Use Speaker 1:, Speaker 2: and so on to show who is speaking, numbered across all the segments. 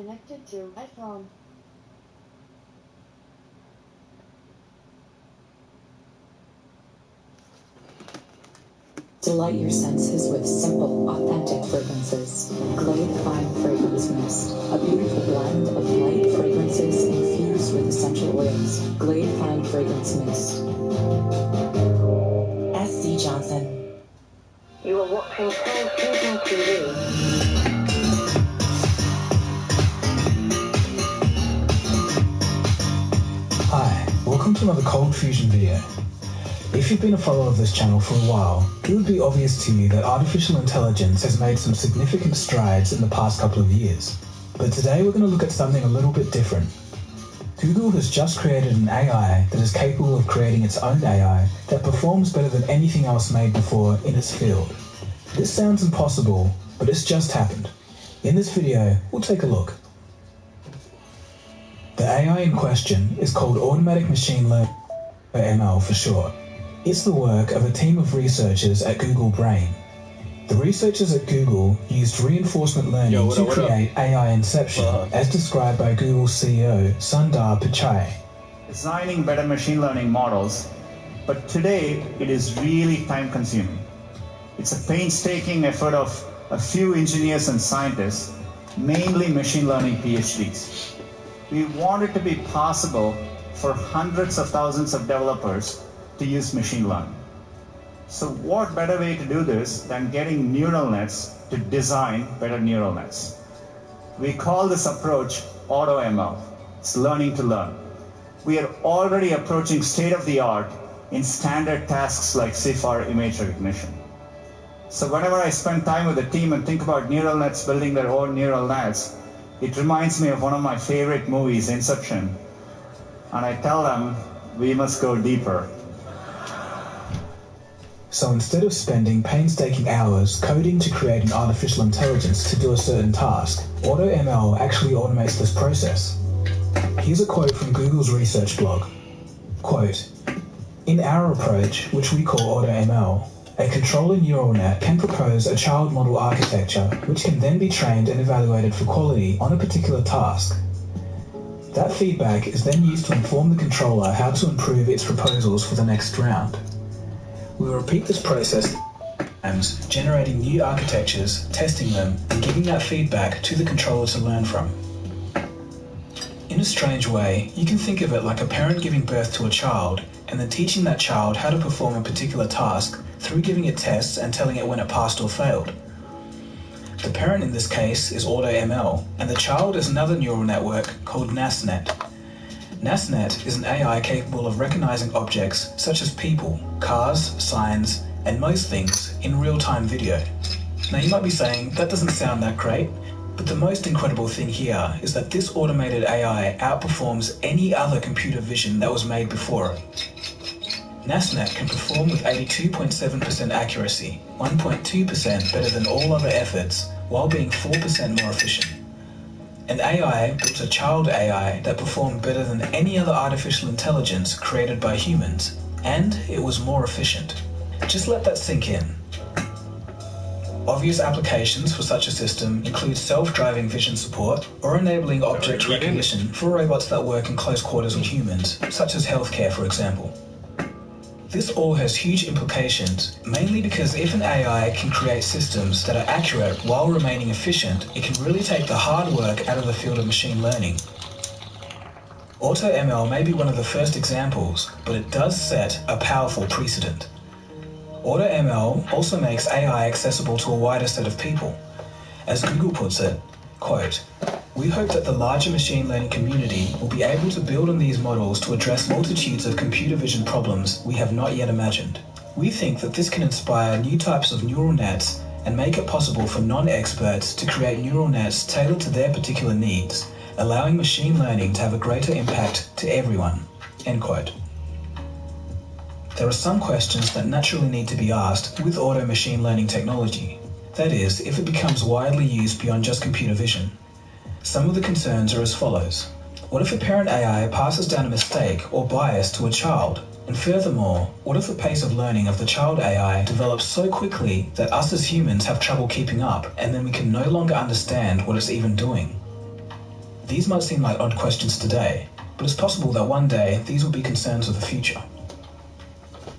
Speaker 1: connected to iPhone.
Speaker 2: Delight your senses with simple, authentic fragrances. Glade Fine Fragrance Mist. A beautiful blend of light fragrances infused with essential oils. Glade Fine Fragrance Mist. S.C. Johnson.
Speaker 1: You are watching Cold Fusion TV.
Speaker 3: Hi, welcome to another Cold Fusion video. If you've been a follower of this channel for a while, it would be obvious to you that artificial intelligence has made some significant strides in the past couple of years. But today we're going to look at something a little bit different. Google has just created an AI that is capable of creating its own AI that performs better than anything else made before in its field. This sounds impossible, but it's just happened. In this video, we'll take a look. The AI in question is called Automatic Machine Learning, or ML for short. It's the work of a team of researchers at Google Brain. The researchers at Google used reinforcement learning to create AI Inception, as described by Google CEO Sundar Pichai.
Speaker 4: Designing better machine learning models, but today it is really time-consuming. It's a painstaking effort of a few engineers and scientists, mainly machine learning PhDs. We want it to be possible for hundreds of thousands of developers to use machine learning. So what better way to do this than getting neural nets to design better neural nets? We call this approach AutoML. It's learning to learn. We are already approaching state-of-the-art in standard tasks like CIFAR image recognition. So whenever I spend time with the team and think about neural nets building their own neural nets, it reminds me of one of my favorite movies, Inception. And I tell them, we must go deeper.
Speaker 3: So instead of spending painstaking hours coding to create an artificial intelligence to do a certain task, AutoML actually automates this process. Here's a quote from Google's research blog. Quote, "In our approach, which we call AutoML, a controller neural net can propose a child model architecture which can then be trained and evaluated for quality on a particular task. That feedback is then used to inform the controller how to improve its proposals for the next round. We will repeat this process times, generating new architectures, testing them, and giving that feedback to the controller to learn from." In a strange way, you can think of it like a parent giving birth to a child and then teaching that child how to perform a particular task through giving it tests and telling it when it passed or failed. The parent in this case is AutoML, and the child is another neural network called NASNet. NASNet is an AI capable of recognizing objects such as people, cars, signs, and most things in real-time video. Now you might be saying, that doesn't sound that great, but the most incredible thing here is that this automated AI outperforms any other computer vision that was made before it. NASNet can perform with 82.7% accuracy, 1.2% better than all other efforts, while being 4% more efficient. An AI built a child AI that performed better than any other artificial intelligence created by humans, and it was more efficient. Just let that sink in. Obvious applications for such a system include self-driving vision support or enabling object recognition for robots that work in close quarters with humans, such as healthcare, for example. This all has huge implications, mainly because if an AI can create systems that are accurate while remaining efficient, it can really take the hard work out of the field of machine learning. AutoML may be one of the first examples, but it does set a powerful precedent. AutoML also makes AI accessible to a wider set of people. As Google puts it, quote, "We hope that the larger machine learning community will be able to build on these models to address multitudes of computer vision problems we have not yet imagined. We think that this can inspire new types of neural nets and make it possible for non-experts to create neural nets tailored to their particular needs, allowing machine learning to have a greater impact to everyone." End quote. There are some questions that naturally need to be asked with auto machine learning technology. That is, if it becomes widely used beyond just computer vision. Some of the concerns are as follows. What if a parent AI passes down a mistake or bias to a child? And furthermore, what if the pace of learning of the child AI develops so quickly that us as humans have trouble keeping up, and then we can no longer understand what it's even doing? These might seem like odd questions today, but it's possible that one day these will be concerns of the future.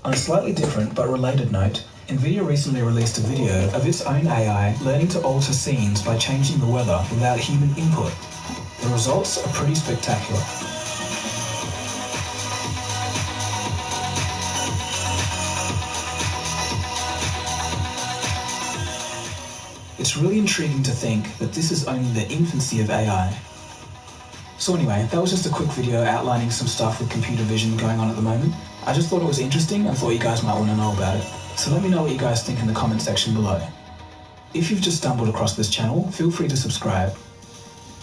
Speaker 3: On a slightly different but related note, NVIDIA recently released a video of its own AI learning to alter scenes by changing the weather without human input. The results are pretty spectacular. It's really intriguing to think that this is only the infancy of AI. So anyway, that was just a quick video outlining some stuff with computer vision going on at the moment. I just thought it was interesting and thought you guys might want to know about it. So let me know what you guys think in the comment section below. If you've just stumbled across this channel, feel free to subscribe.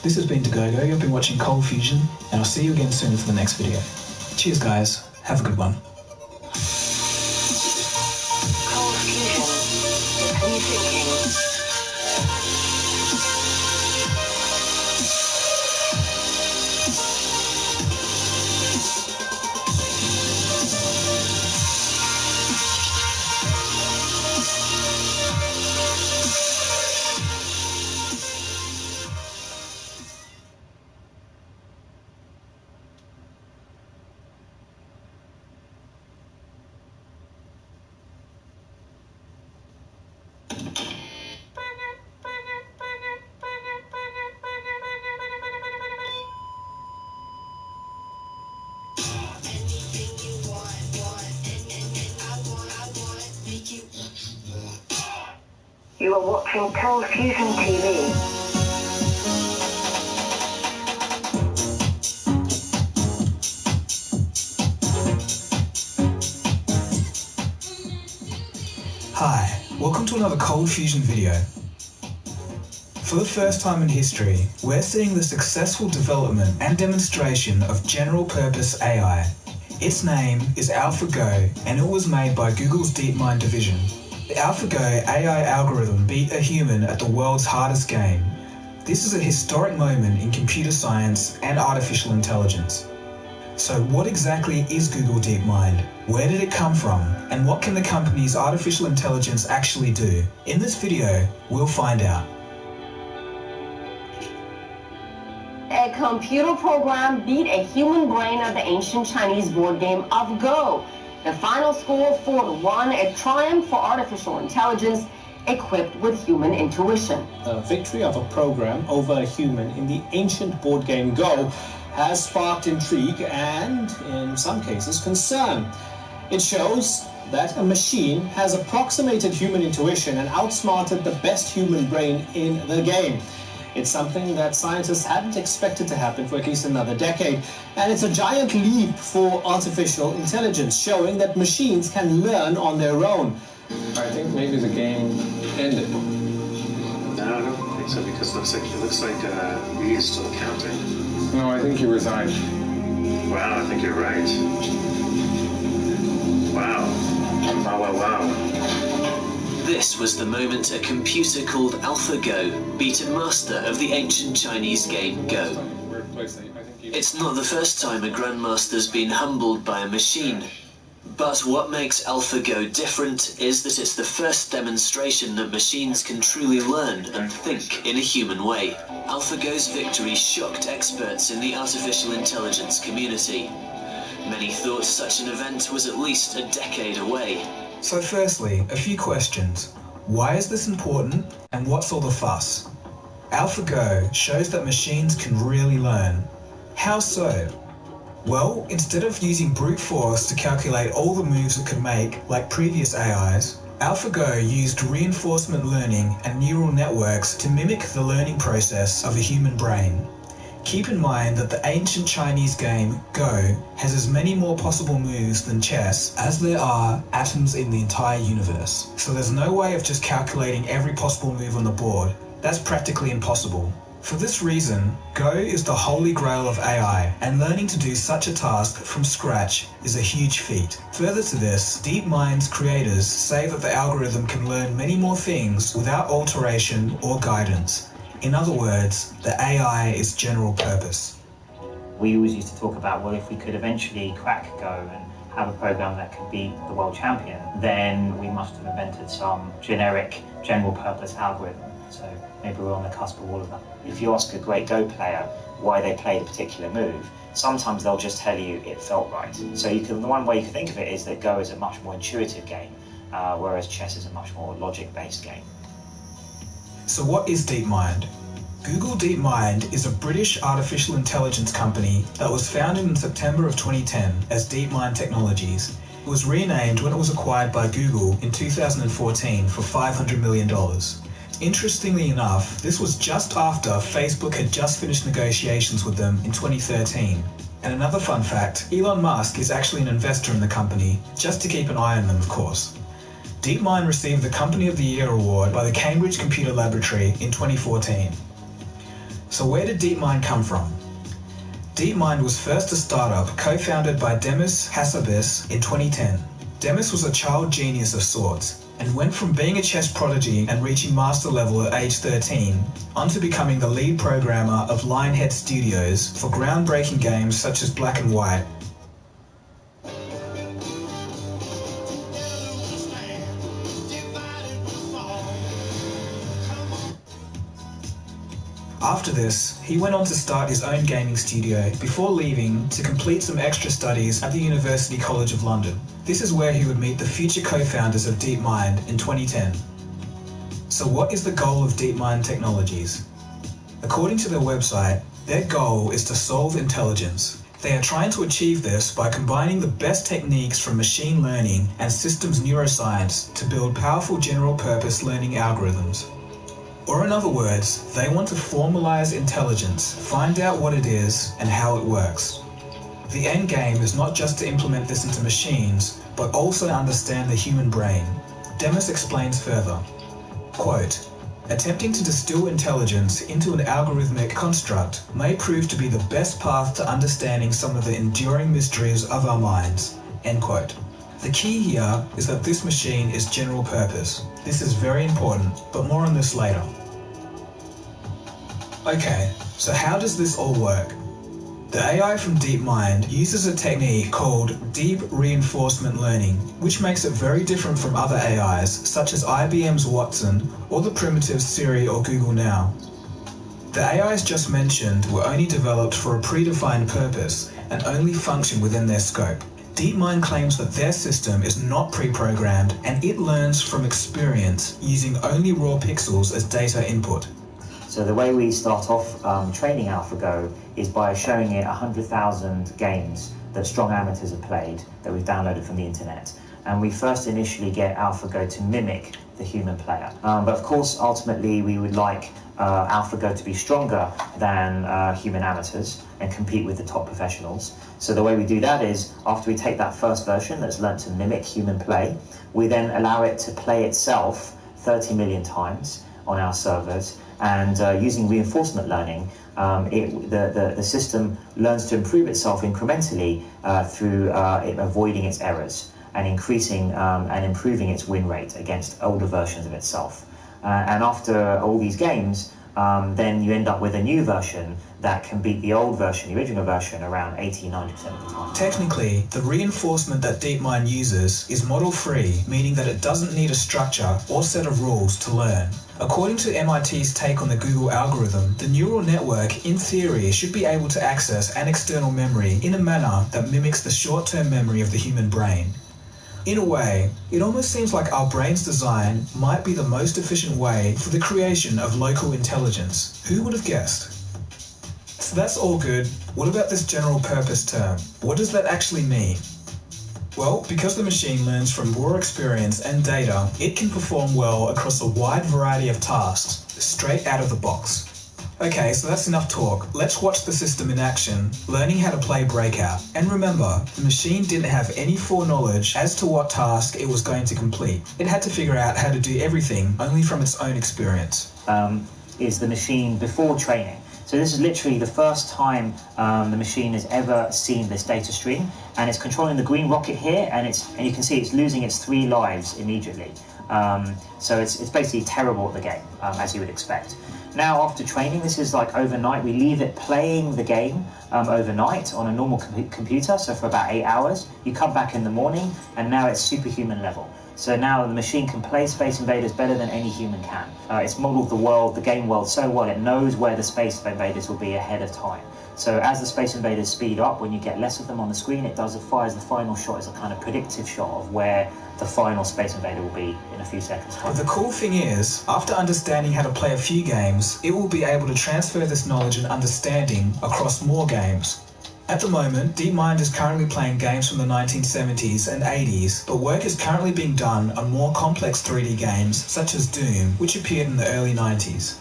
Speaker 3: This has been Dagogo, you've been watching Cold Fusion, and I'll see you again soon for the next video. Cheers guys, have a good one.
Speaker 1: Cold Fusion. Heavy thinking. You are watching Cold Fusion TV.
Speaker 3: Hi, welcome to another Cold Fusion video. For the first time in history, we're seeing the successful development and demonstration of general-purpose AI. Its name is AlphaGo, and it was made by Google's DeepMind division. The AlphaGo AI algorithm beat a human at the world's hardest game. This is a historic moment in computer science and artificial intelligence. So what exactly is Google DeepMind? Where did it come from? And what can the company's artificial intelligence actually do? In this video, we'll find out.
Speaker 5: A computer program beat a human brain at the ancient Chinese board game of Go. The final score 4-1, a triumph for artificial intelligence equipped with human intuition.
Speaker 6: The victory of a program over a human in the ancient board game Go has sparked intrigue and, in some cases, concern. It shows that a machine has approximated human intuition and outsmarted the best human brain in the game. It's something that scientists hadn't expected to happen for at least another decade. And it's a giant leap for artificial intelligence, showing that machines can learn on their own.
Speaker 7: I think maybe the game ended.
Speaker 8: No, I don't think so, because it looks like he is still counting.
Speaker 7: No, I think he resigned.
Speaker 8: Wow, I think you're right. Wow. Wow.
Speaker 9: This was the moment a computer called AlphaGo beat a master of the ancient Chinese game Go. It's not the first time a grandmaster's been humbled by a machine. But what makes AlphaGo different is that it's the first demonstration that machines can truly learn and think in a human way. AlphaGo's victory shocked experts in the artificial intelligence community. Many thought such an event was at least a decade away.
Speaker 3: So firstly, a few questions. Why is this important, and what's all the fuss? AlphaGo shows that machines can really learn. How so? Well, instead of using brute force to calculate all the moves it could make, like previous AIs, AlphaGo used reinforcement learning and neural networks to mimic the learning process of a human brain. Keep in mind that the ancient Chinese game Go has as many more possible moves than chess as there are atoms in the entire universe. So there's no way of just calculating every possible move on the board. That's practically impossible. For this reason, Go is the holy grail of AI, and learning to do such a task from scratch is a huge feat. Further to this, DeepMind's creators say that the algorithm can learn many more things without alteration or guidance. In other words, the AI is general purpose.
Speaker 10: We always used to talk about, well, if we could eventually crack Go and have a program that could beat the world champion, then we must have invented some generic, general purpose algorithm. So maybe we're on the cusp of all of that. If you ask a great Go player, why they played a particular move. Sometimes they'll just tell you it felt right. So the one way you can think of it is that Go is a much more intuitive game, whereas chess is a much more logic-based game.
Speaker 3: So what is DeepMind? Google DeepMind is a British artificial intelligence company that was founded in September of 2010 as DeepMind Technologies. It was renamed when it was acquired by Google in 2014 for $500 million. Interestingly enough, this was just after Facebook had just finished negotiations with them in 2013. And another fun fact, Elon Musk is actually an investor in the company, just to keep an eye on them, of course. DeepMind received the Company of the Year award by the Cambridge Computer Laboratory in 2014. So where did DeepMind come from? DeepMind was first a startup co-founded by Demis Hassabis in 2010. Demis was a child genius of sorts, and went from being a chess prodigy and reaching master level at age 13, onto becoming the lead programmer of Lionhead Studios for groundbreaking games such as Black and White. After this, he went on to start his own gaming studio before leaving to complete some extra studies at the University College of London. This is where he would meet the future co-founders of DeepMind in 2010. So what is the goal of DeepMind Technologies? According to their website, their goal is to solve intelligence. They are trying to achieve this by combining the best techniques from machine learning and systems neuroscience to build powerful general-purpose learning algorithms. Or in other words, they want to formalize intelligence, find out what it is and how it works. The end game is not just to implement this into machines, but also to understand the human brain. Demis explains further, quote, "Attempting to distill intelligence into an algorithmic construct may prove to be the best path to understanding some of the enduring mysteries of our minds." End quote. The key here is that this machine is general purpose. This is very important, but more on this later. Okay, so how does this all work? The AI from DeepMind uses a technique called deep reinforcement learning, which makes it very different from other AIs, such as IBM's Watson or the primitive Siri or Google Now. The AIs just mentioned were only developed for a predefined purpose and only function within their scope. DeepMind claims that their system is not pre-programmed and it learns from experience using only raw pixels as data input.
Speaker 10: So the way we start off training AlphaGo is by showing it 100,000 games that strong amateurs have played that we've downloaded from the internet. And we first initially get AlphaGo to mimic the human player. But of course, ultimately, we would like AlphaGo to be stronger than human amateurs and compete with the top professionals. So the way we do that is, after we take that first version that's learnt to mimic human play, we then allow it to play itself 30 million times on our servers. And using reinforcement learning, the system learns to improve itself incrementally through avoiding its errors and increasing and improving its win rate against older versions of itself. And after all these games, then you end up with a new version that can beat the old version, the original version, around 80–90% of the time.
Speaker 3: Technically, the reinforcement that DeepMind uses is model-free, meaning that it doesn't need a structure or set of rules to learn. According to MIT's take on the Google algorithm, the neural network, in theory, should be able to access an external memory in a manner that mimics the short-term memory of the human brain. In a way, it almost seems like our brain's design might be the most efficient way for the creation of local intelligence. Who would have guessed? So that's all good. What about this general purpose term? What does that actually mean? Well, because the machine learns from raw experience and data, it can perform well across a wide variety of tasks, straight out of the box. Okay, so that's enough talk. Let's watch the system in action, learning how to play Breakout. And remember, the machine didn't have any foreknowledge as to what task it was going to complete. It had to figure out how to do everything only from its own experience.
Speaker 10: Is the machine before training. So this is literally the first time the machine has ever seen this data stream, and it's controlling the green rocket here, and you can see it's losing its 3 lives immediately. So it's basically terrible at the game, as you would expect. Now, after training, this is like overnight. We leave it playing the game overnight on a normal computer, so for about 8 hours. You come back in the morning, and now it's superhuman level. So now the machine can play Space Invaders better than any human can. It's modeled the world, the game world, so well. It knows where the Space Invaders will be ahead of time. So as the Space Invaders speed up, when you get less of them on the screen, it fires the final shot as a kind of predictive shot of where the final Space Invader will be in a few seconds' time.
Speaker 3: But the cool thing is, after understanding how to play a few games, it will be able to transfer this knowledge and understanding across more games. At the moment, DeepMind is currently playing games from the 1970s and 80s, but work is currently being done on more complex 3D games, such as Doom, which appeared in the early 90s.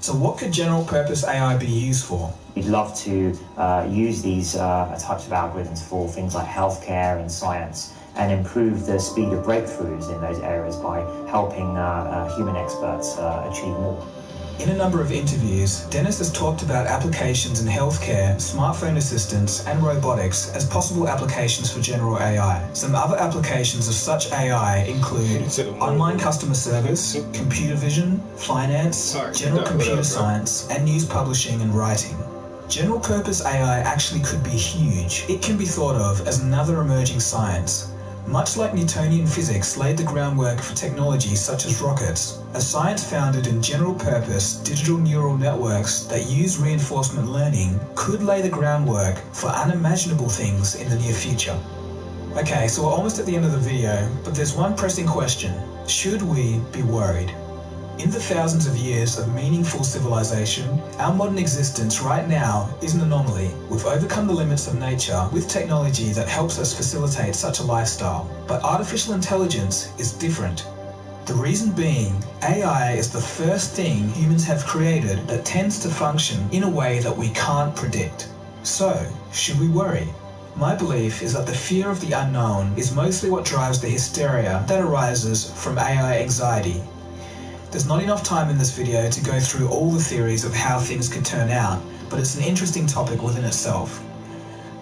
Speaker 3: So what could general purpose AI be used for?
Speaker 10: We'd love to use these types of algorithms for things like healthcare and science, and improve the speed of breakthroughs in those areas by helping human experts achieve more.
Speaker 3: In a number of interviews, Dennis has talked about applications in healthcare, smartphone assistance, and robotics as possible applications for general AI. Some other applications of such AI include online customer service, computer vision, finance, general computer science, and news publishing and writing. General purpose AI actually could be huge. It can be thought of as another emerging science. Much like Newtonian physics laid the groundwork for technologies such as rockets, a science founded in general-purpose digital neural networks that use reinforcement learning could lay the groundwork for unimaginable things in the near future. Okay, so we're almost at the end of the video, but there's one pressing question. Should we be worried? In the thousands of years of meaningful civilization, our modern existence right now is an anomaly. We've overcome the limits of nature with technology that helps us facilitate such a lifestyle. But artificial intelligence is different. The reason being, AI is the first thing humans have created that tends to function in a way that we can't predict. So, should we worry? My belief is that the fear of the unknown is mostly what drives the hysteria that arises from AI anxiety. There's not enough time in this video to go through all the theories of how things could turn out, but it's an interesting topic within itself.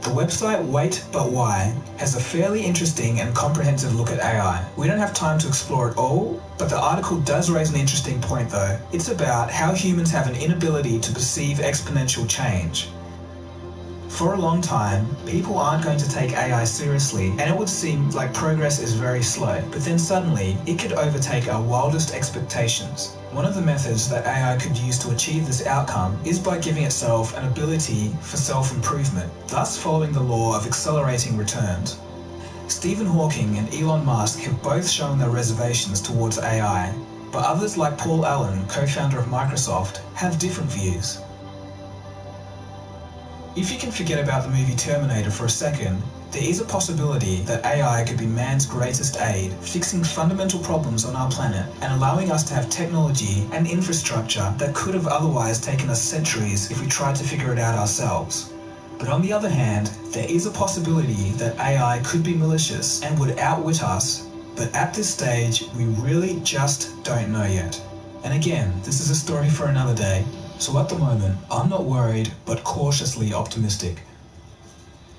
Speaker 3: The website Wait But Why has a fairly interesting and comprehensive look at AI. We don't have time to explore it all, but the article does raise an interesting point though. It's about how humans have an inability to perceive exponential change. For a long time, people aren't going to take AI seriously, and it would seem like progress is very slow, but then suddenly, it could overtake our wildest expectations. One of the methods that AI could use to achieve this outcome is by giving itself an ability for self-improvement, thus following the law of accelerating returns. Stephen Hawking and Elon Musk have both shown their reservations towards AI, but others like Paul Allen, co-founder of Microsoft, have different views. If you can forget about the movie Terminator for a second, there is a possibility that AI could be man's greatest aid, fixing fundamental problems on our planet and allowing us to have technology and infrastructure that could have otherwise taken us centuries if we tried to figure it out ourselves. But on the other hand, there is a possibility that AI could be malicious and would outwit us, but at this stage, we really just don't know yet. And again, this is a story for another day. So at the moment, I'm not worried, but cautiously optimistic.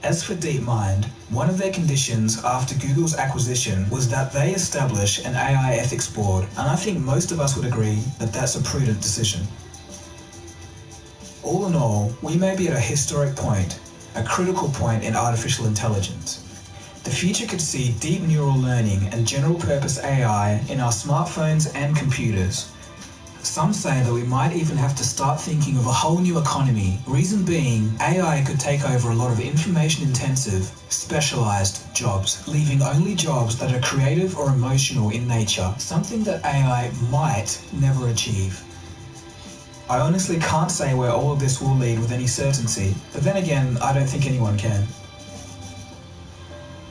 Speaker 3: As for DeepMind, one of their conditions after Google's acquisition was that they establish an AI ethics board, and I think most of us would agree that that's a prudent decision. All in all, we may be at a historic point, a critical point in artificial intelligence. The future could see deep neural learning and general purpose AI in our smartphones and computers. Some say that we might even have to start thinking of a whole new economy. Reason being, AI could take over a lot of information-intensive, specialized jobs, leaving only jobs that are creative or emotional in nature, something that AI might never achieve. I honestly can't say where all of this will lead with any certainty, but then again, I don't think anyone can.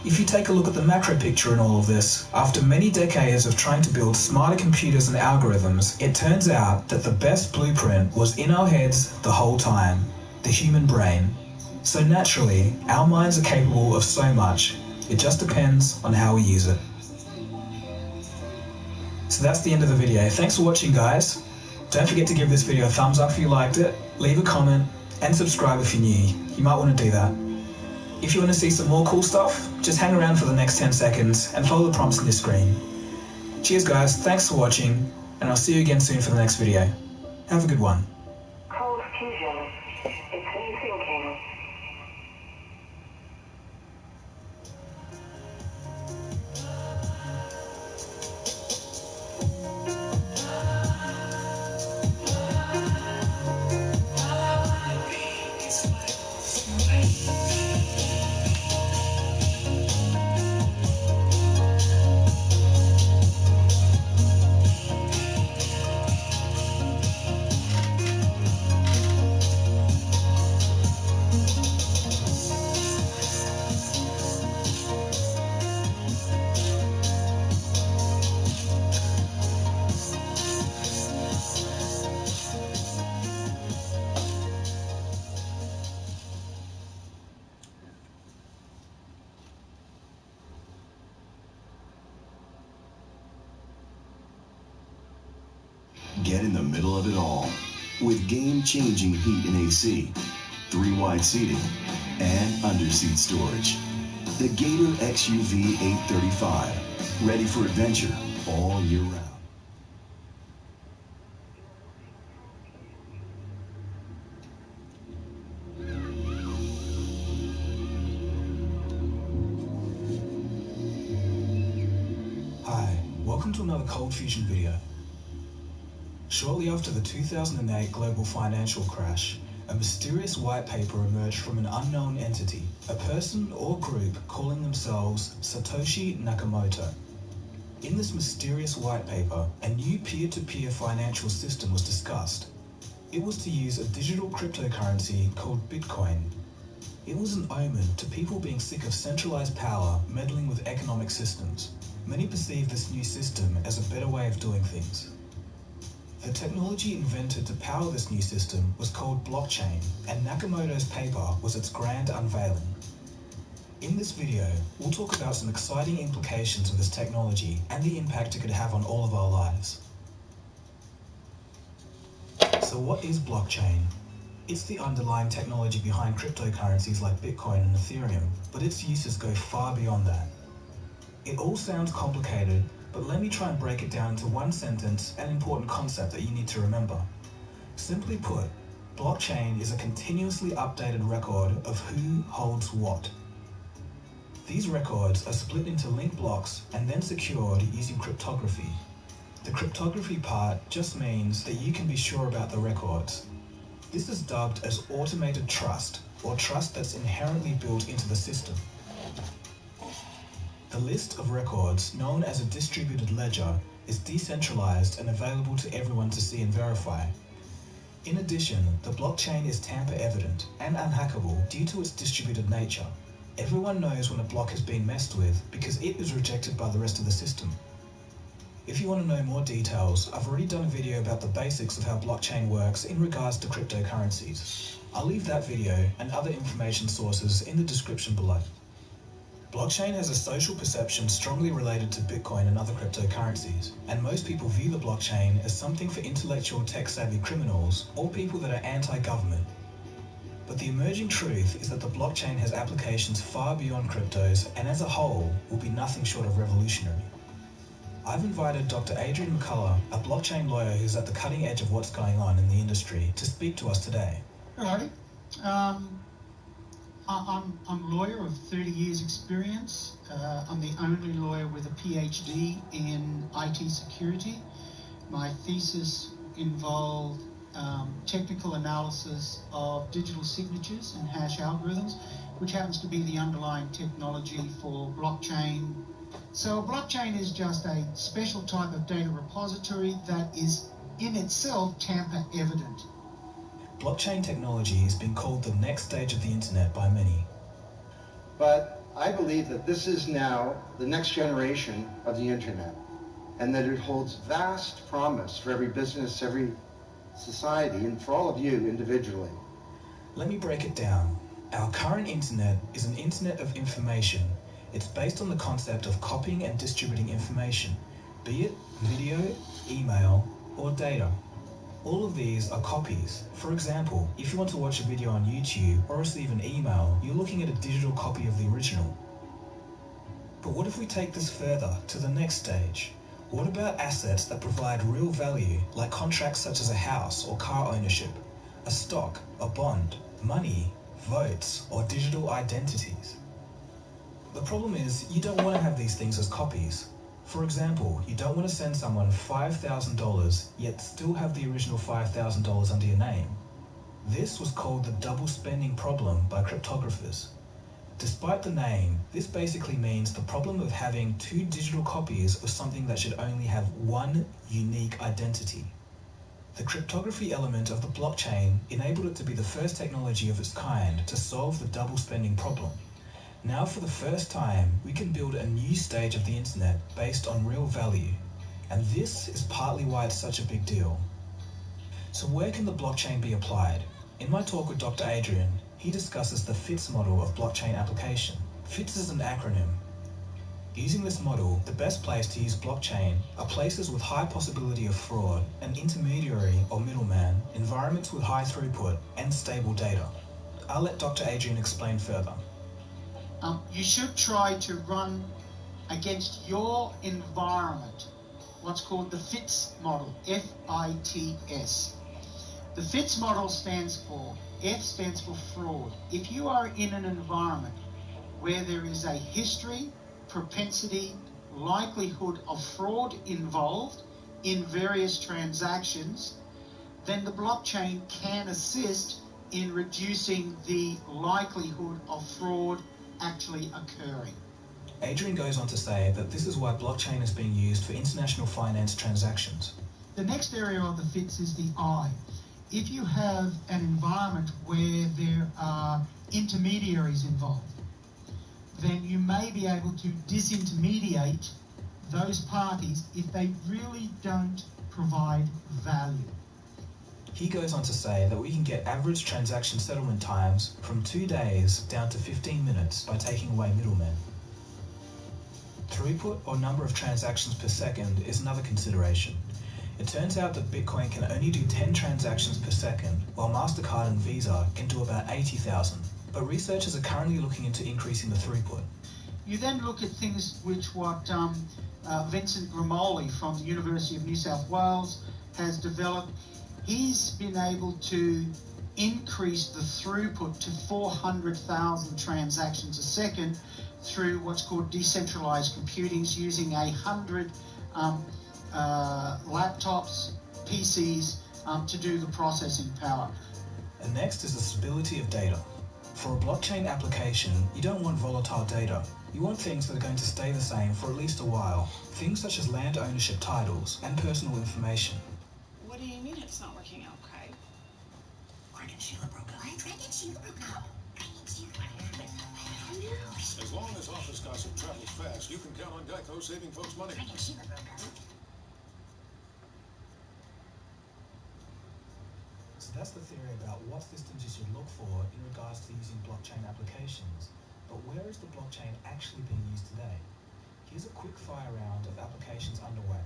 Speaker 3: If you take a look at the macro picture in all of this, after many decades of trying to build smarter computers and algorithms, it turns out that the best blueprint was in our heads the whole time, the human brain. So naturally, our minds are capable of so much, it just depends on how we use it. So that's the end of the video. Thanks for watching, guys. Don't forget to give this video a thumbs up if you liked it, leave a comment, and subscribe if you're new. You might want to do that. If you want to see some more cool stuff, just hang around for the next 10 seconds and follow the prompts on your screen. Cheers guys, thanks for watching, and I'll see you again soon for the next video. Have a good one.
Speaker 1: Cold fusion. It's new thinking.
Speaker 11: Get in the middle of it all with game-changing heat and AC, 3-wide seating, and underseat storage. The Gator XUV 835, ready for adventure all year round.
Speaker 3: Hi, welcome to another Cold Fusion video. Shortly after the 2008 global financial crash, a mysterious white paper emerged from an unknown entity, a person or group calling themselves Satoshi Nakamoto. In this mysterious white paper, a new peer-to-peer financial system was discussed. It was to use a digital cryptocurrency called Bitcoin. It was an omen to people being sick of centralized power meddling with economic systems. Many perceived this new system as a better way of doing things. The technology invented to power this new system was called blockchain, and Nakamoto's paper was its grand unveiling. In this video, we'll talk about some exciting implications of this technology and the impact it could have on all of our lives. So what is blockchain? It's the underlying technology behind cryptocurrencies like Bitcoin and Ethereum, but its uses go far beyond that. It all sounds complicated, but let me try and break it down into one sentence, an important concept that you need to remember. Simply put, blockchain is a continuously updated record of who holds what. These records are split into linked blocks and then secured using cryptography. The cryptography part just means that you can be sure about the records. This is dubbed as automated trust, or trust that's inherently built into the system. The list of records, known as a distributed ledger, is decentralized and available to everyone to see and verify. In addition, the blockchain is tamper-evident and unhackable due to its distributed nature. Everyone knows when a block has been messed with because it is rejected by the rest of the system. If you want to know more details, I've already done a video about the basics of how blockchain works in regards to cryptocurrencies. I'll leave that video and other information sources in the description below. Blockchain has a social perception strongly related to Bitcoin and other cryptocurrencies, and most people view the blockchain as something for intellectual tech-savvy criminals or people that are anti-government. But the emerging truth is that the blockchain has applications far beyond cryptos and as a whole will be nothing short of revolutionary. I've invited Dr. Adrian McCullough, a blockchain lawyer who's at the cutting edge of what's going on in the industry, to speak to us today.
Speaker 12: Hello. I'm a lawyer of 30 years experience. I'm the only lawyer with a PhD in IT security. My thesis involved technical analysis of digital signatures and hash algorithms, which happens to be the underlying technology for blockchain. So a blockchain is just a special type of data repository that is in itself tamper evident.
Speaker 3: Blockchain technology has been called the next stage of the internet by many.
Speaker 13: But I believe that this is now the next generation of the internet, and that it holds vast promise for every business, every society, and for all of you individually.
Speaker 3: Let me break it down. Our current internet is an internet of information. It's based on the concept of copying and distributing information, be it video, email, or data. All of these are copies. For example, if you want to watch a video on YouTube or receive an email, you're looking at a digital copy of the original. But what if we take this further to the next stage? What about assets that provide real value, like contracts such as a house or car ownership, a stock, a bond, money, votes, or digital identities? The problem is, you don't want to have these things as copies. For example, you don't want to send someone $5,000 yet still have the original $5,000 under your name. This was called the double spending problem by cryptographers. Despite the name, this basically means the problem of having two digital copies of something that should only have one unique identity. The cryptography element of the blockchain enabled it to be the first technology of its kind to solve the double spending problem. Now for the first time, we can build a new stage of the internet based on real value. And this is partly why it's such a big deal. So where can the blockchain be applied? In my talk with Dr. Adrian, he discusses the FITS model of blockchain application. FITS is an acronym. Using this model, the best place to use blockchain are places with high possibility of fraud, an intermediary or middleman, environments with high throughput, and stable data. I'll let Dr. Adrian explain further.
Speaker 12: You should try to run against your environment what's called the FITS model, F-I-T-S. The FITS model stands for, F stands for fraud. If you are in an environment where there is a history, propensity, likelihood of fraud involved in various transactions, then the blockchain can assist in reducing the likelihood of fraud actually occurring.
Speaker 3: Adrian goes on to say that this is why blockchain is being used for international finance transactions.
Speaker 12: The next area of the FITS is the I. If you have an environment where there are intermediaries involved, then you may be able to disintermediate those parties if they really don't provide value.
Speaker 3: He goes on to say that we can get average transaction settlement times from 2 days down to 15 minutes by taking away middlemen. Throughput, or number of transactions per second, is another consideration. It turns out that Bitcoin can only do 10 transactions per second, while MasterCard and Visa can do about 80,000. But researchers are currently looking into increasing the throughput.
Speaker 12: You then look at things which what Vincent Grimoli from the University of New South Wales has developed. He's been able to increase the throughput to 400,000 transactions a second through what's called decentralized computing, using 100 laptops, PCs to do the processing power.
Speaker 3: And next is the stability of data. For a blockchain application, you don't want volatile data. You want things that are going to stay the same for at least a while. Things such as land ownership titles and personal information.
Speaker 14: What do you mean it's not working out, okay?
Speaker 15: Greg and Sheila broke up. What? Greg and Sheila broke up.
Speaker 16: As long as office gossip travels fast, you can count on Geico saving folks money.
Speaker 15: Greg and Sheila broke up.
Speaker 3: So that's the theory about what systems you should look for in regards to using blockchain applications. But where is the blockchain actually being used today? Here's a quick fire round of applications underway.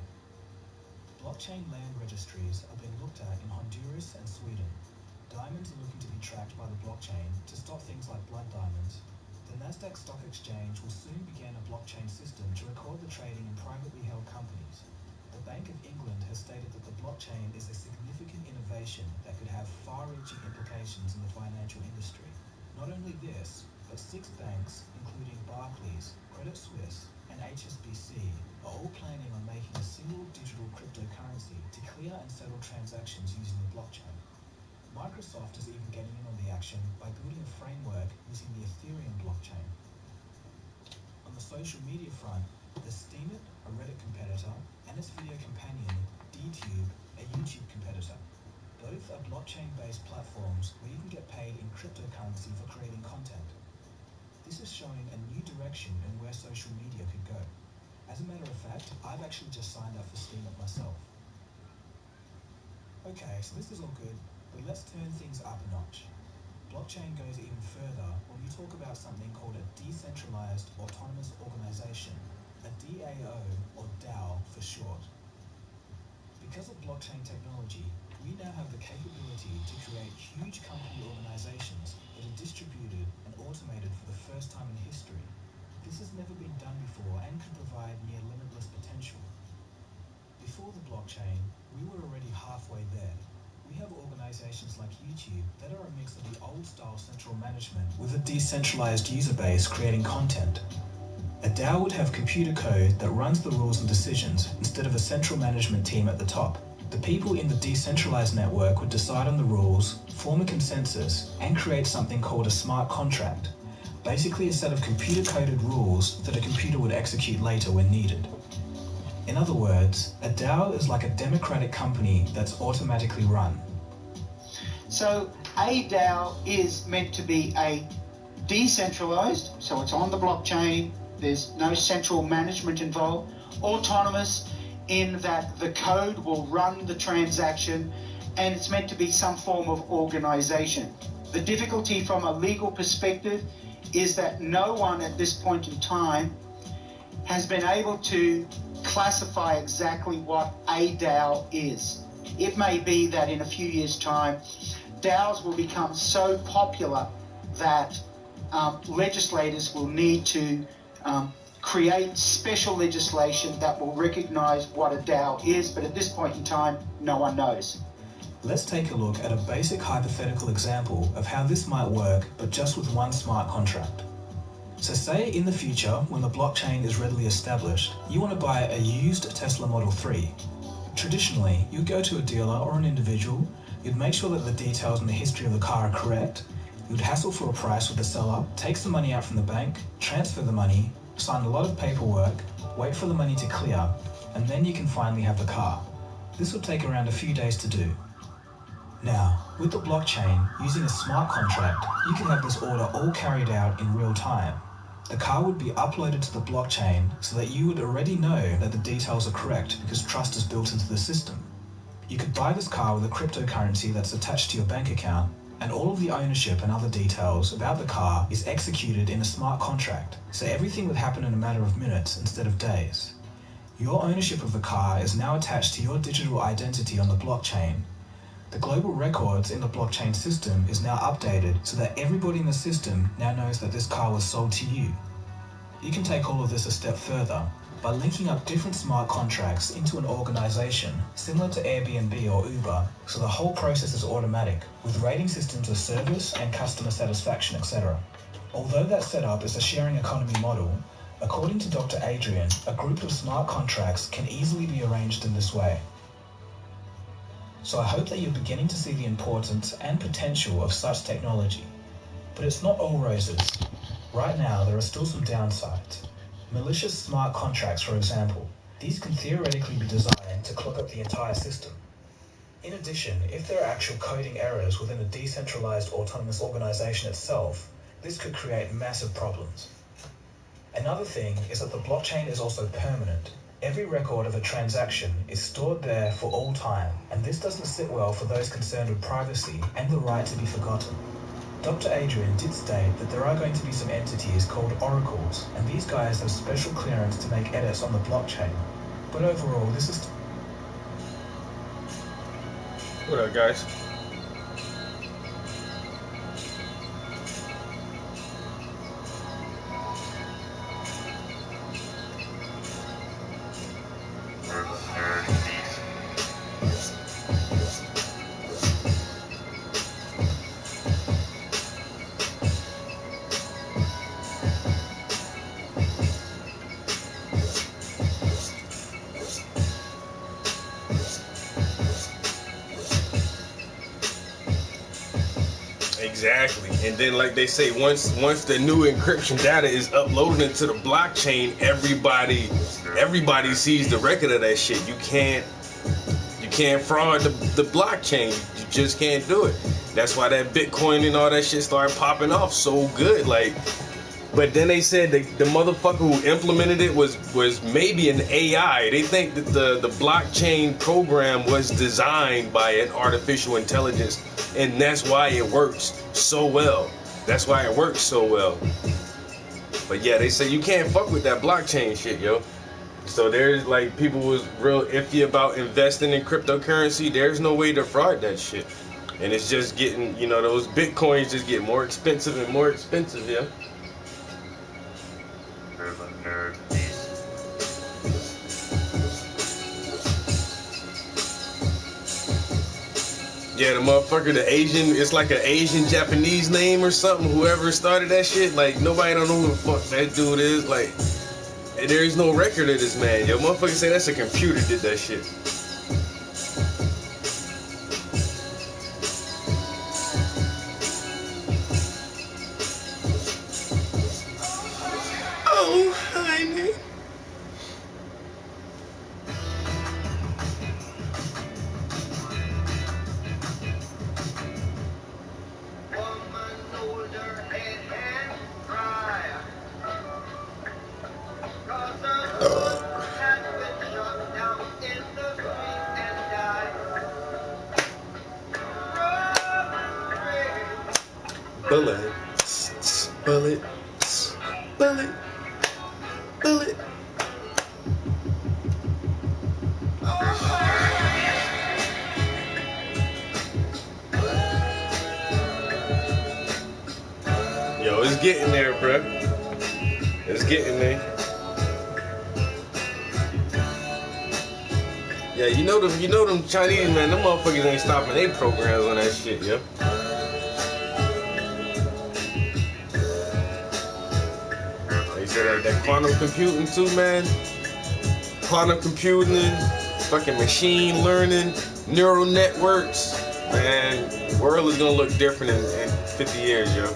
Speaker 3: Blockchain land registries are being looked at in Honduras and Sweden. Diamonds are looking to be tracked by the blockchain to stop things like blood diamonds. The Nasdaq Stock Exchange will soon begin a blockchain system to record the trading in privately held companies. The Bank of England has stated that the blockchain is a significant innovation that could have far-reaching implications in the financial industry. Not only this, but 6 banks, including Barclays, Credit Suisse, and HSBC, are all planning on making a single digital cryptocurrency to clear and settle transactions using the blockchain. Microsoft is even getting in on the action by building a framework using the Ethereum blockchain. On the social media front, there's Steemit, a Reddit competitor, and its video companion, DTube, a YouTube competitor. Both are blockchain-based platforms where you can get paid in cryptocurrency for creating content. This is showing a new direction in where social media could go. As a matter of fact, I've actually just signed up for Steemit myself. Okay, so this is all good, but let's turn things up a notch. Blockchain goes even further when we talk about something called a Decentralized Autonomous Organization, a DAO, or DAO for short. Because of blockchain technology, we now have the capability to create huge company organizations that are distributed and automated for the first time in history. This has never been done before and could provide near limitless potential. Before the blockchain, we were already halfway there. We have organizations like YouTube that are a mix of the old-style central management with a decentralized user base creating content. A DAO would have computer code that runs the rules and decisions instead of a central management team at the top. The people in the decentralized network would decide on the rules, form a consensus, and create something called a smart contract. Basically a set of computer-coded rules that a computer would execute later when needed. In other words, a DAO is like a democratic company that's automatically run.
Speaker 12: So a DAO is meant to be a decentralized, so it's on the blockchain, there's no central management involved, autonomous in that the code will run the transaction, and it's meant to be some form of organization. The difficulty from a legal perspective is that no one at this point in time has been able to classify exactly what a DAO is. It may be that in a few years' time, DAOs will become so popular that legislators will need to create special legislation that will recognize what a DAO is, but at this point in time, no one knows.
Speaker 3: Let's take a look at a basic hypothetical example of how this might work, but just with one smart contract. So say in the future, when the blockchain is readily established, you want to buy a used Tesla Model 3. Traditionally, you'd go to a dealer or an individual, you'd make sure that the details and the history of the car are correct, you'd hassle for a price with the seller, take some money out from the bank, transfer the money, sign a lot of paperwork, wait for the money to clear, and then you can finally have the car. This would take around a few days to do. Now, with the blockchain, using a smart contract, you can have this order all carried out in real time. The car would be uploaded to the blockchain so that you would already know that the details are correct because trust is built into the system. You could buy this car with a cryptocurrency that's attached to your bank account, and all of the ownership and other details about the car is executed in a smart contract, so everything would happen in a matter of minutes instead of days. Your ownership of the car is now attached to your digital identity on the blockchain. The global records in the blockchain system is now updated so that everybody in the system now knows that this car was sold to you. You can take all of this a step further by linking up different smart contracts into an organization similar to Airbnb or Uber, so the whole process is automatic, with rating systems of service and customer satisfaction, etc. Although that setup is a sharing economy model, according to Dr. Adrian, a group of smart contracts can easily be arranged in this way. So I hope that you're beginning to see the importance and potential of such technology. But it's not all roses. Right now, there are still some downsides. Malicious smart contracts, for example. These can theoretically be designed to clog up the entire system. In addition, if there are actual coding errors within a decentralized autonomous organization itself, this could create massive problems. Another thing is that the blockchain is also permanent. Every record of a transaction is stored there for all time, and this doesn't sit well for those concerned with privacy and the right to be forgotten. Dr. Adrian did state that there are going to be some entities called oracles, and these guys have special clearance to make edits on the blockchain. But overall, this is...
Speaker 17: What up, guys? Exactly, and then like they say, once the new encryption data is uploaded into the blockchain, everybody sees the record of that shit. You can't fraud the blockchain. You just can't do it. That's why that Bitcoin and all that shit started popping off so good. Like, but then they said the motherfucker who implemented it was maybe an AI. They think that the blockchain program was designed by an artificial intelligence, and that's why it works so well. That's why it works so well. But yeah, they say you can't fuck with that blockchain shit, yo. So there's like, people was real iffy about investing in cryptocurrency. There's no way to fraud that shit. And it's just getting, you know, those Bitcoins just get more expensive and more expensive, yeah. Yeah, the motherfucker, the Asian, it's like an Asian Japanese name or something. Whoever started that shit, like nobody don't know who the fuck that dude is. Like, there is no record of this man. Yo, motherfucker say that's a computer did that shit. Oh, honey. Bullet, bullet, bullet, bullet. Yo, it's getting there, bruh. It's getting there. Yeah, you know them Chinese, man, them motherfuckers ain't stopping their programs on that shit, yo. They said that quantum computing too, man. Quantum computing, fucking machine learning, neural networks. Man, the world is gonna look different in 50 years, yo.